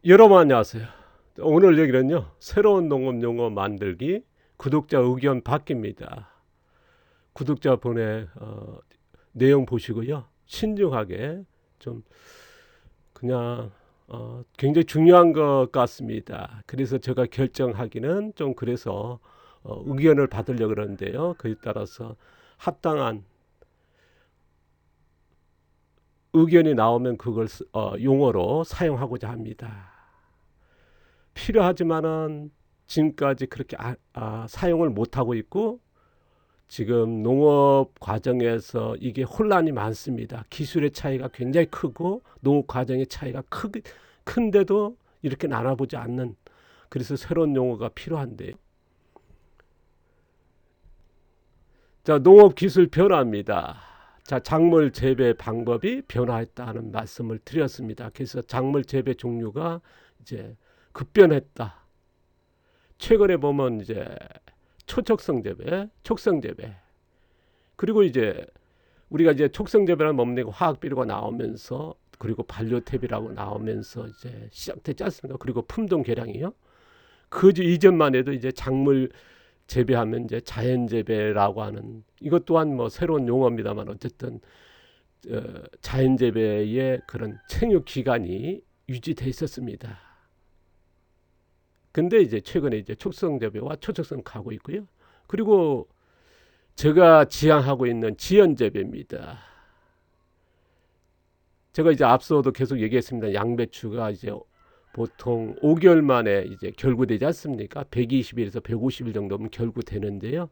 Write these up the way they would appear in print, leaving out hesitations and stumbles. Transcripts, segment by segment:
여러분 안녕하세요. 오늘 얘기는요. 새로운 농업 용어 만들기 구독자 의견 받기입니다. 구독자분의 내용 보시고요. 신중하게 좀 그냥 굉장히 중요한 것 같습니다. 그래서 제가 결정하기는 좀 그래서 의견을 받으려고 그러는데요. 그에 따라서 합당한 의견이 나오면 그걸 용어로 사용하고자 합니다. 필요하지만은 지금까지 그렇게 사용을 못하고 있고 지금 농업 과정에서 이게 혼란이 많습니다. 기술의 차이가 굉장히 크고 농업 과정의 차이가 큰데도 이렇게 나눠보지 않는, 그래서 새로운 용어가 필요한데요. 자, 농업 기술 변화입니다. 자, 작물 재배 방법이 변화했다는 말씀을 드렸습니다. 그래서 작물 재배 종류가 이제 급변했다. 최근에 보면 이제 초적성 재배, 촉성 재배, 그리고 이제 우리가 이제 촉성 재배라는 법리고 화학 비료가 나오면서, 그리고 반려탭이라고 나오면서 이제 시작됐지 않습니까? 그리고 품종 개량이요. 그 이전만 해도 이제 작물 재배하면 이제 자연 재배라고 하는, 이것 또한 뭐 새로운 용어입니다만 어쨌든 자연 재배의 그런 생육 기간이 유지돼 있었습니다. 근데 이제 최근에 이제 촉성 재배와 초촉성 가고 있고요. 그리고 제가 지향하고 있는 지연 재배입니다. 제가 이제 앞서도 계속 얘기했습니다. 양배추가 이제 보통 5개월 만에 이제 결구되지 않습니까? 120일에서 150일 정도면 결구되는데요.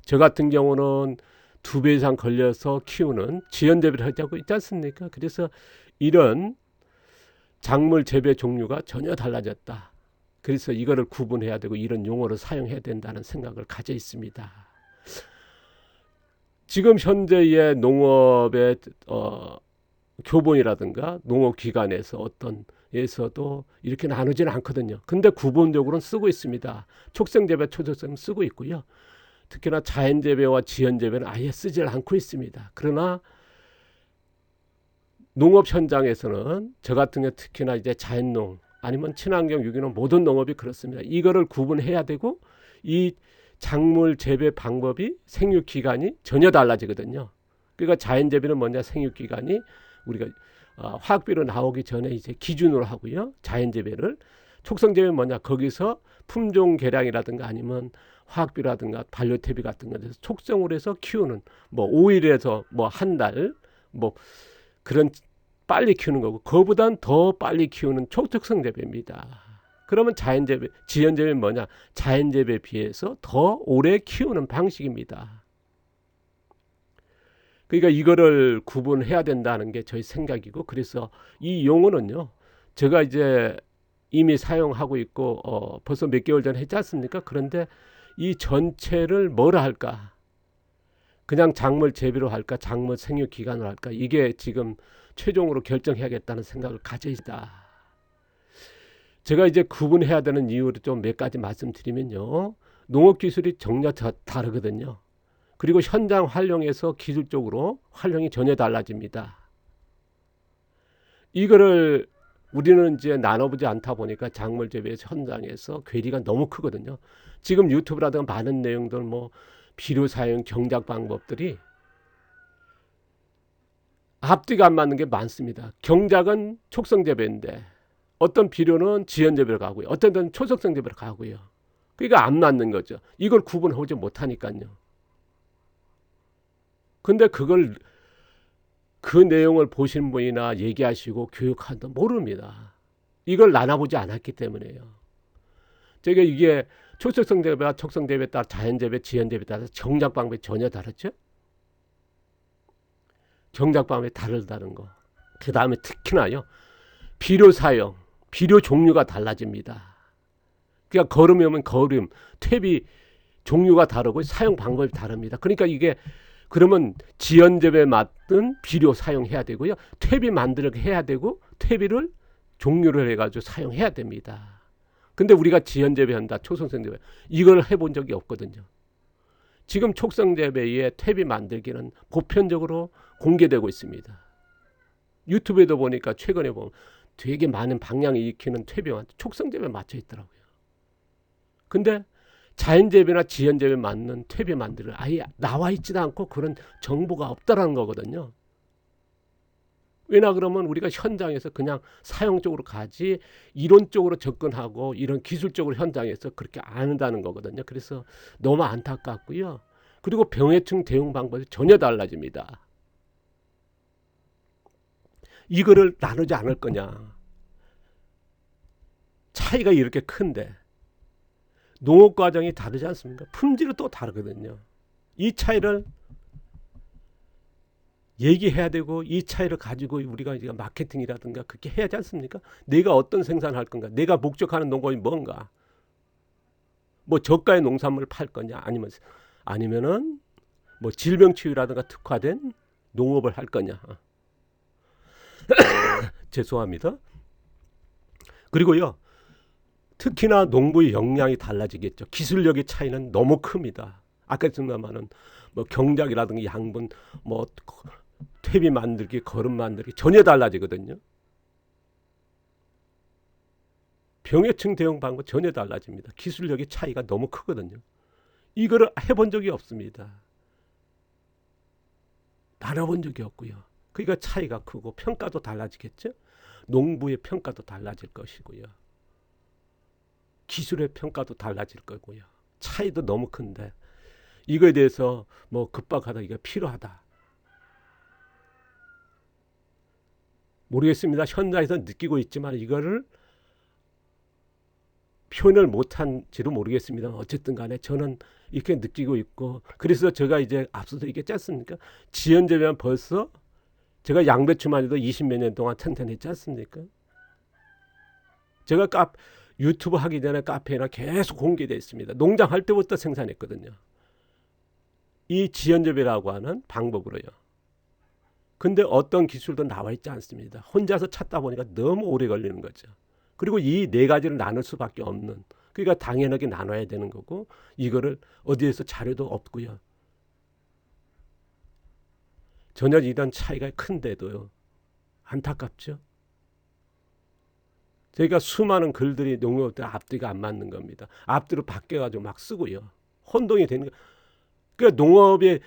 저 같은 경우는 2배 이상 걸려서 키우는 지연 재배를 하고 있지 않습니까? 그래서 이런 작물 재배 종류가 전혀 달라졌다. 그래서 이거를 구분해야 되고 이런 용어를 사용해야 된다는 생각을 가져 있습니다. 지금 현재의 농업의 교본이라든가 농업기관에서 어떤 에서도 이렇게 나누지는 않거든요. 근데 구본적으로는 쓰고 있습니다. 촉성재배, 초적성 쓰고 있고요. 특히나 자연재배와 지연재배는 아예 쓰질 않고 있습니다. 그러나 농업 현장에서는 저 같은 경우 특히나 이제 자연농 아니면 친환경 유기농 모든 농업이 그렇습니다. 이거를 구분해야 되고 이 작물 재배 방법이 생육 기간이 전혀 달라지거든요. 그러니까 자연 재배는 뭐냐, 생육 기간이 우리가 화학비료 나오기 전에 이제 기준으로 하고요. 자연 재배를, 촉성 재배는 뭐냐, 거기서 품종 개량이라든가 아니면 화학비료라든가 반려태비 같은 것에서 촉성을 해서 키우는, 뭐 5일에서 뭐 한 달, 뭐 그런 빨리 키우는 거고, 그거보단 더 빨리 키우는 초특성 재배입니다. 그러면 자연재배, 지연재배는 뭐냐, 자연재배에 비해서 더 오래 키우는 방식입니다. 그러니까 이거를 구분해야 된다는 게 저희 생각이고, 그래서 이 용어는요, 제가 이제 이미 사용하고 있고 벌써 몇 개월 전에 했지 않습니까? 그런데 이 전체를 뭐라 할까? 그냥 작물 재배로 할까, 작물 생육 기간으로 할까, 이게 지금 최종으로 결정해야겠다는 생각을 가져 있다. 제가 이제 구분해야 되는 이유를 좀 몇 가지 말씀드리면요, 농업 기술이 정말 다르거든요. 그리고 현장 활용에서 기술적으로 활용이 전혀 달라집니다. 이거를 우리는 이제 나눠보지 않다 보니까 작물 재배 현장에서 괴리가 너무 크거든요. 지금 유튜브라든가 많은 내용들, 뭐 비료 사용 경작 방법들이 앞뒤가 안 맞는 게 많습니다. 경작은 촉성 재배인데 어떤 비료는 지연 재배로 가고요, 어떤 데는 초적성 재배로 가고요. 그러니까 안 맞는 거죠. 이걸 구분하지 못하니까요. 근데 그걸, 그 내용을 보신 분이나 얘기하시고 교육한다 모릅니다. 이걸 나눠보지 않았기 때문에요. 제가 이게 초적성 재배와 촉성 재배에 따라 자연 재배, 지연 재배에 따라 경작 방법이 전혀 다르죠. 경작 방법이 다르다는 거. 그 다음에 특히나요, 비료 사용, 비료 종류가 달라집니다. 그러니까 거름이 오면 거름, 퇴비 종류가 다르고 사용 방법이 다릅니다. 그러니까 이게, 그러면 지연 재배에 맞는 비료 사용해야 되고요, 퇴비 만들게 해야 되고, 퇴비를 종류를 해가지고 사용해야 됩니다. 근데 우리가 지연 재배한다, 초성성 재배, 이걸 해본 적이 없거든요. 지금 촉성 재배의 퇴비 만들기는 보편적으로 공개되고 있습니다. 유튜브에도 보니까 최근에 보면 되게 많은 방향을 일으키는 퇴비와 촉성재배에 맞춰 있더라고요. 근데 자연재배나 지연재배에 맞는 퇴비 만들을 아예 나와 있지도 않고 그런 정보가 없다라는 거거든요. 왜냐 그러면 우리가 현장에서 그냥 사용적으로 가지 이론적으로 접근하고 이런 기술적으로 현장에서 그렇게 안 한다는 거거든요. 그래서 너무 안타깝고요. 그리고 병해충 대응 방법이 전혀 달라집니다. 이거를 나누지 않을 거냐. 차이가 이렇게 큰데 농업 과정이 다르지 않습니까? 품질은 또 다르거든요. 이 차이를 얘기해야 되고 이 차이를 가지고 우리가 이제 마케팅이라든가 그렇게 해야 하지 않습니까? 내가 어떤 생산을 할 건가? 내가 목적하는 농업이 뭔가? 뭐 저가의 농산물을 팔 거냐? 아니면은 뭐 질병 치유라든가 특화된 농업을 할 거냐? 죄송합니다. 그리고요. 특히나 농부의 역량이 달라지겠죠. 기술력의 차이는 너무 큽니다. 아까 말한 뭐 경작이라든가 양분, 뭐 퇴비 만들기, 거름 만들기 전혀 달라지거든요. 병해충 대응 방법 전혀 달라집니다. 기술력의 차이가 너무 크거든요. 이거를 해본 적이 없습니다. 나눠본 적이 없고요. 그러니까 차이가 크고 평가도 달라지겠죠. 농부의 평가도 달라질 것이고요. 기술의 평가도 달라질 거고요. 차이도 너무 큰데 이거에 대해서 뭐 급박하다, 이게 필요하다. 모르겠습니다. 현장에서 느끼고 있지만 이거를 표현을 못한지도 모르겠습니다. 어쨌든 간에 저는 이렇게 느끼고 있고, 그래서 제가 이제 앞서서 얘기했지 않습니까? 지연재배는 벌써 제가 양배추만 해도 20몇 년 동안 생산했지 않습니까? 제가 유튜브 하기 전에 카페나 계속 공개되어 있습니다. 농장 할 때부터 생산했거든요. 이 지연재배라고 하는 방법으로요. 근데 어떤 기술도 나와 있지 않습니다. 혼자서 찾다 보니까 너무 오래 걸리는 거죠. 그리고 이 네 가지를 나눌 수밖에 없는, 그러니까 당연하게 나눠야 되는 거고, 이거를 어디에서 자료도 없고요. 전혀 이런 차이가 큰데도요. 안타깝죠. 저희가 수많은 글들이 농협 때 앞뒤가 안 맞는 겁니다. 앞뒤로 바뀌어가지고 막 쓰고요. 혼동이 되는 거. 그러니까 농업의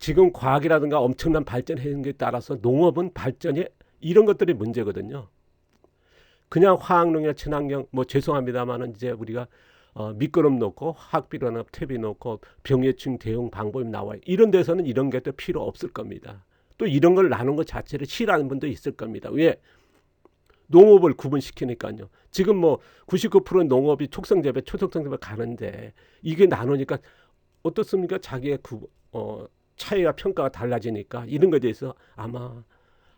지금 과학이라든가 엄청난 발전하는 것에 따라서 농업은 발전이 이런 것들이 문제거든요. 그냥 화학농이나 친환경 뭐 죄송합니다만은 이제 우리가 미끄럼 놓고 화학비료나 퇴비 놓고 병해충 대응 방법이 나와요. 이런 데서는 이런 게 또 필요 없을 겁니다. 또 이런 걸 나눈 것 자체를 싫어하는 분도 있을 겁니다. 왜? 농업을 구분시키니까요. 지금 뭐 99%는 농업이 촉성재배, 초촉성재배 가는데 이게 나누니까 어떻습니까? 자기의 차이와 평가가 달라지니까 이런 것에 대해서 아마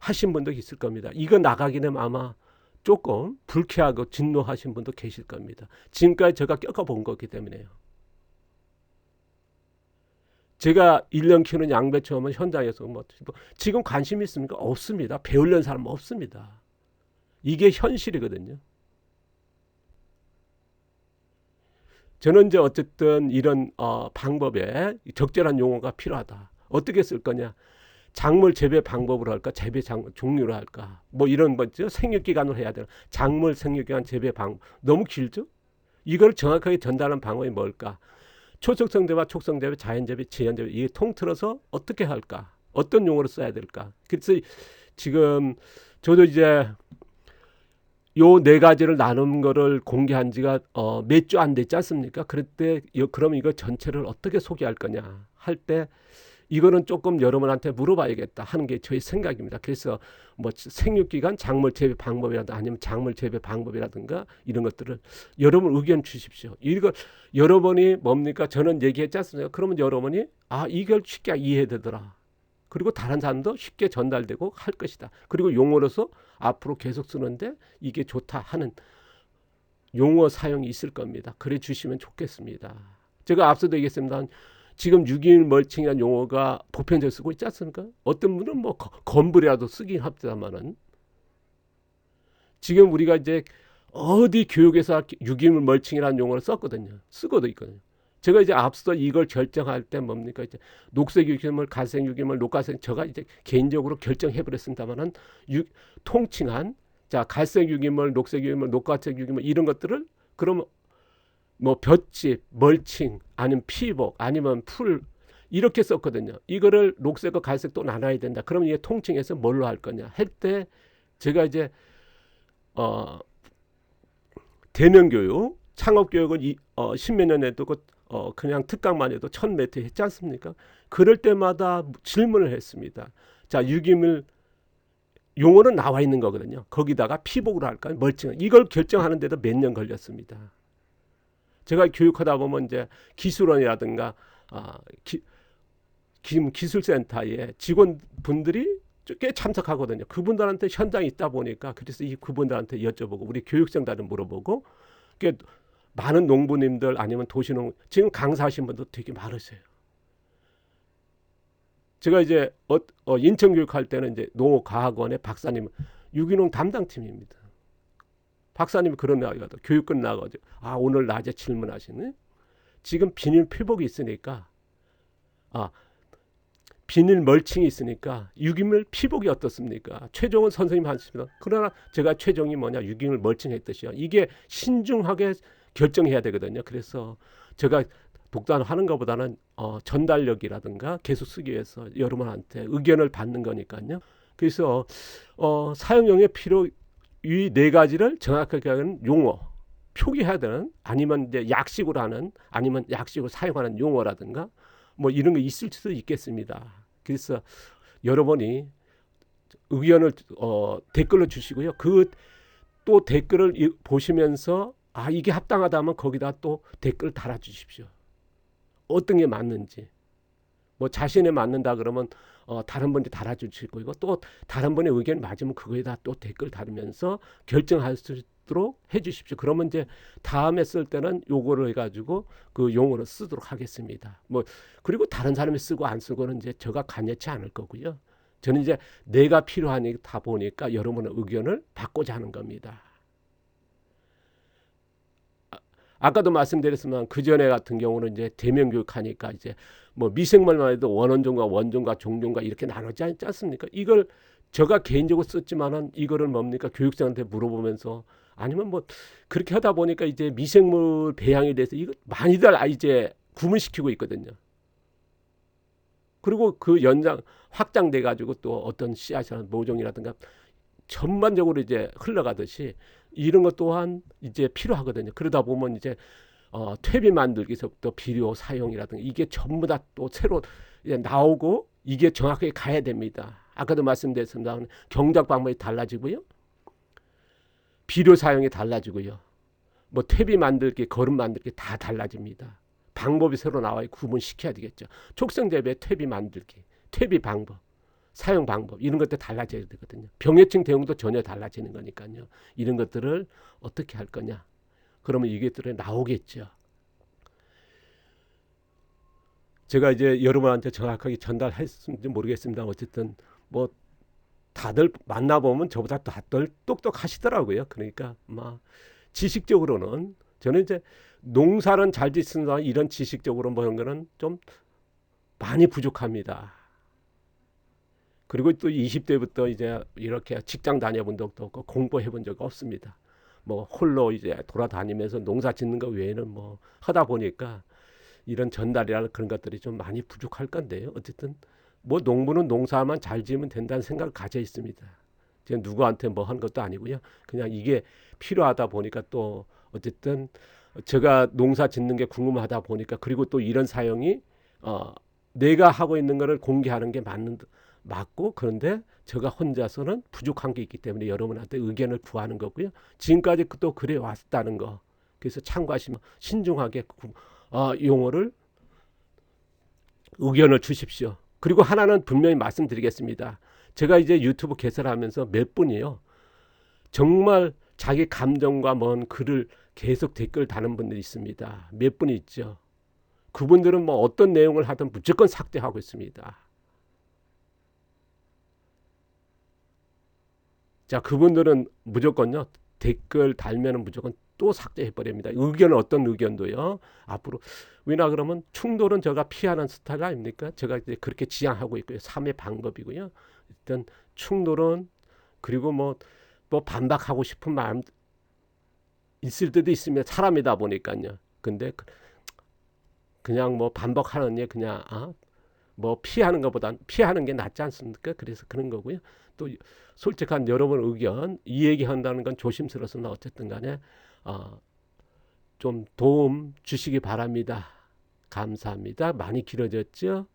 하신 분도 있을 겁니다. 이거 나가기는 아마 조금 불쾌하고 진노하신 분도 계실 겁니다. 지금까지 제가 겪어본 거기 때문에요. 제가 1년 키우는 양배추 하면 현장에서 뭐 지금 관심 있습니까? 없습니다. 배우려는 사람 없습니다. 이게 현실이거든요. 저는 이제 어쨌든 이런 방법에 적절한 용어가 필요하다. 어떻게 쓸 거냐? 작물 재배 방법으로 할까? 재배 종류로 할까? 뭐 이런 거죠. 생육기간으로 해야 되나? 작물 생육기간 재배 방법 너무 길죠? 이걸 정확하게 전달하는 방법이 뭘까? 초촉성재배, 촉성재배, 자연재배, 지연재배 이게 통틀어서 어떻게 할까? 어떤 용어로 써야 될까? 그래서 지금 저도 이제 요 네 가지를 나눈 거를 공개한 지가 몇 주 안 됐지 않습니까? 그럴 때 그럼 이거 전체를 어떻게 소개할 거냐 할 때 이거는 조금 여러분한테 물어봐야겠다 하는 게 저희 생각입니다. 그래서 뭐 생육기간 작물 재배 방법이라든가 아니면 작물 재배 방법이라든가 이런 것들을 여러분 의견 주십시오. 이거 여러분이 뭡니까? 저는 얘기했지 않습니까? 그러면 여러분이 이걸 쉽게 이해되더라. 그리고 다른 사람도 쉽게 전달되고 할 것이다. 그리고 용어로서 앞으로 계속 쓰는데 이게 좋다 하는 용어 사용이 있을 겁니다. 그래 주시면 좋겠습니다. 제가 앞서도 얘기했습니다. 지금 유기물 멀칭이라는 용어가 보편적으로 쓰고 있지 않습니까? 어떤 분은 뭐 건불이라도 쓰긴 합니다만은 지금 우리가 이제 어디 교육에서 유기물 멀칭이라는 용어를 썼거든요. 쓰고도 있거든요. 제가 이제 앞서 이걸 결정할 때 뭡니까? 이제 녹색 유기물, 갈색 유기물, 녹화색 제가 이제 개인적으로 결정해 버렸습니다만은 통칭한 자, 갈색 유기물, 녹색 유기물, 녹화색 유기물 이런 것들을 그럼 뭐 볏짚, 멀칭, 아니면 피복, 아니면 풀 이렇게 썼거든요. 이거를 녹색과 갈색 또 나눠야 된다. 그러면 이게 통칭해서 뭘로 할 거냐 할 때 제가 이제 대면교육, 창업교육은 십몇 년 해도 그냥 특강만 해도 1000몇 회 했지 않습니까? 그럴 때마다 질문을 했습니다. 자, 유기물 용어는 나와 있는 거거든요. 거기다가 피복으로 할까요? 멀칭. 이걸 결정하는데도 몇 년 걸렸습니다. 제가 교육하다 보면 이제 기술원이라든가 기술센터에 직원분들이 꽤 참석하거든요. 그분들한테 현장에 있다 보니까 그래서 그분들한테 여쭤보고 우리 교육생들한테 물어보고 많은 농부님들 아니면 도시농 지금 강사하신 분도 되게 많으세요. 제가 이제 인천 교육할 때는 이제 농업과학원의 박사님 유기농 담당팀입니다. 박사님이 그런 나가도 교육 끝나가지고 오늘 낮에 질문하시네. 지금 비닐 피복이 있으니까 비닐 멀칭이 있으니까 유기물 피복이 어떻습니까? 최종은 선생님 하십니다. 그러나 제가 최종이 뭐냐 유기물 멀칭했듯이요. 이게 신중하게 결정해야 되거든요. 그래서 제가 독단하는 것보다는 전달력이라든가 계속 쓰기 위해서 여러분한테 의견을 받는 거니까요. 그래서 사용용의 필요 이 네 가지를 정확하게 하는 용어 표기해야 되는 아니면 이제 약식으로 하는 아니면 약식으로 사용하는 용어라든가 뭐 이런 거 있을 수도 있겠습니다. 그래서 여러분이 의견을 댓글로 주시고요. 그 또 댓글을 보시면서 이게 합당하다 하면 거기다 또 댓글 달아 주십시오. 어떤 게 맞는지. 뭐 자신에 맞는다 그러면 다른 분이 달아주시고 이거 또 다른 분의 의견이 맞으면 그거에다 또 댓글 달으면서 결정할 수 있도록 해주십시오. 그러면 이제 다음에 쓸 때는 요거를 해가지고 그 용어를 쓰도록 하겠습니다. 뭐 그리고 다른 사람이 쓰고 안 쓰고는 이제 제가 관여치 않을 거고요. 저는 이제 내가 필요하다 보니까 여러분의 의견을 받고자 하는 겁니다. 아까도 말씀드렸지만 그 전에 같은 경우는 이제 대면 교육하니까 이제 뭐 미생물만 해도 원원종과 원종과 종종과 이렇게 나누지 않습니까? 이걸 제가 개인적으로 썼지만은 이거를 뭡니까 교육생한테 물어보면서 아니면 뭐 그렇게 하다 보니까 이제 미생물 배양에 대해서 이거 많이들 이제 구분시키고 있거든요. 그리고 그 연장 확장돼 가지고 또 어떤 씨앗이나 모종이라든가 전반적으로 이제 흘러가듯이 이런 것 또한 이제 필요하거든요. 그러다 보면 이제 퇴비 만들기서부터 비료 사용이라든가 이게 전부 다 또 새로 이제 나오고 이게 정확하게 가야 됩니다. 아까도 말씀드렸습니다. 경작 방법이 달라지고요. 비료 사용이 달라지고요. 뭐 퇴비 만들기, 거름 만들기 다 달라집니다. 방법이 새로 나와야 구분시켜야 되겠죠. 촉성재배 퇴비 만들기, 퇴비 방법, 사용 방법 이런 것들 달라져야 되거든요. 병해충 대응도 전혀 달라지는 거니까요. 이런 것들을 어떻게 할 거냐. 그러면 이것들이 나오겠죠. 제가 이제 여러분한테 정확하게 전달했는지 모르겠습니다. 어쨌든 뭐 다들 만나보면 저보다 다들 똑똑하시더라고요. 그러니까 막 지식적으로는 저는 이제 농사는 잘 짓는다 이런 지식적으로 뭐 이런 거는 좀 많이 부족합니다. 그리고 또 20대부터 이제 이렇게 직장 다녀본 적도 없고 공부해 본 적 없습니다. 뭐 홀로 이제 돌아다니면서 농사 짓는 거 외에는 뭐 하다 보니까 이런 전달이나 그런 것들이 좀 많이 부족할 건데요. 어쨌든 뭐 농부는 농사만 잘 지으면 된다는 생각을 가져 있습니다. 제가 누구한테 뭐 한 것도 아니고요. 그냥 이게 필요하다 보니까 또 어쨌든 제가 농사 짓는 게 궁금하다 보니까 그리고 또 이런 사용이 내가 하고 있는 거를 공개하는 게 맞고 그런데 제가 혼자서는 부족한 게 있기 때문에 여러분한테 의견을 구하는 거고요. 지금까지 또 그래 왔다는 거. 그래서 참고하시면 신중하게 용어를 의견을 주십시오. 그리고 하나는 분명히 말씀드리겠습니다. 제가 이제 유튜브 개설하면서 몇 분이요. 정말 자기 감정과 먼 글을 계속 댓글 다는 분들이 있습니다. 몇 분이 있죠. 그분들은 뭐 어떤 내용을 하든 무조건 삭제하고 있습니다. 자, 그분들은 무조건요. 댓글 달면은 무조건 또 삭제해버립니다. 의견은 어떤 의견도요. 앞으로 왜냐 그러면 충돌은 제가 피하는 스타일 아닙니까? 제가 이제 그렇게 지향하고 있고요. 삶의 방법이고요. 일단 충돌은 그리고 뭐 뭐 반박하고 싶은 마음 있을 때도 있습니다. 사람이다 보니까요. 근데 그냥 뭐 반박하는 게 그냥 뭐 피하는 것보단 피하는 게 낫지 않습니까? 그래서 그런 거고요. 또 솔직한 여러분 의견 이 얘기한다는 건 조심스러워서는 어쨌든 간에 좀 도움 주시기 바랍니다. 감사합니다. 많이 길어졌죠?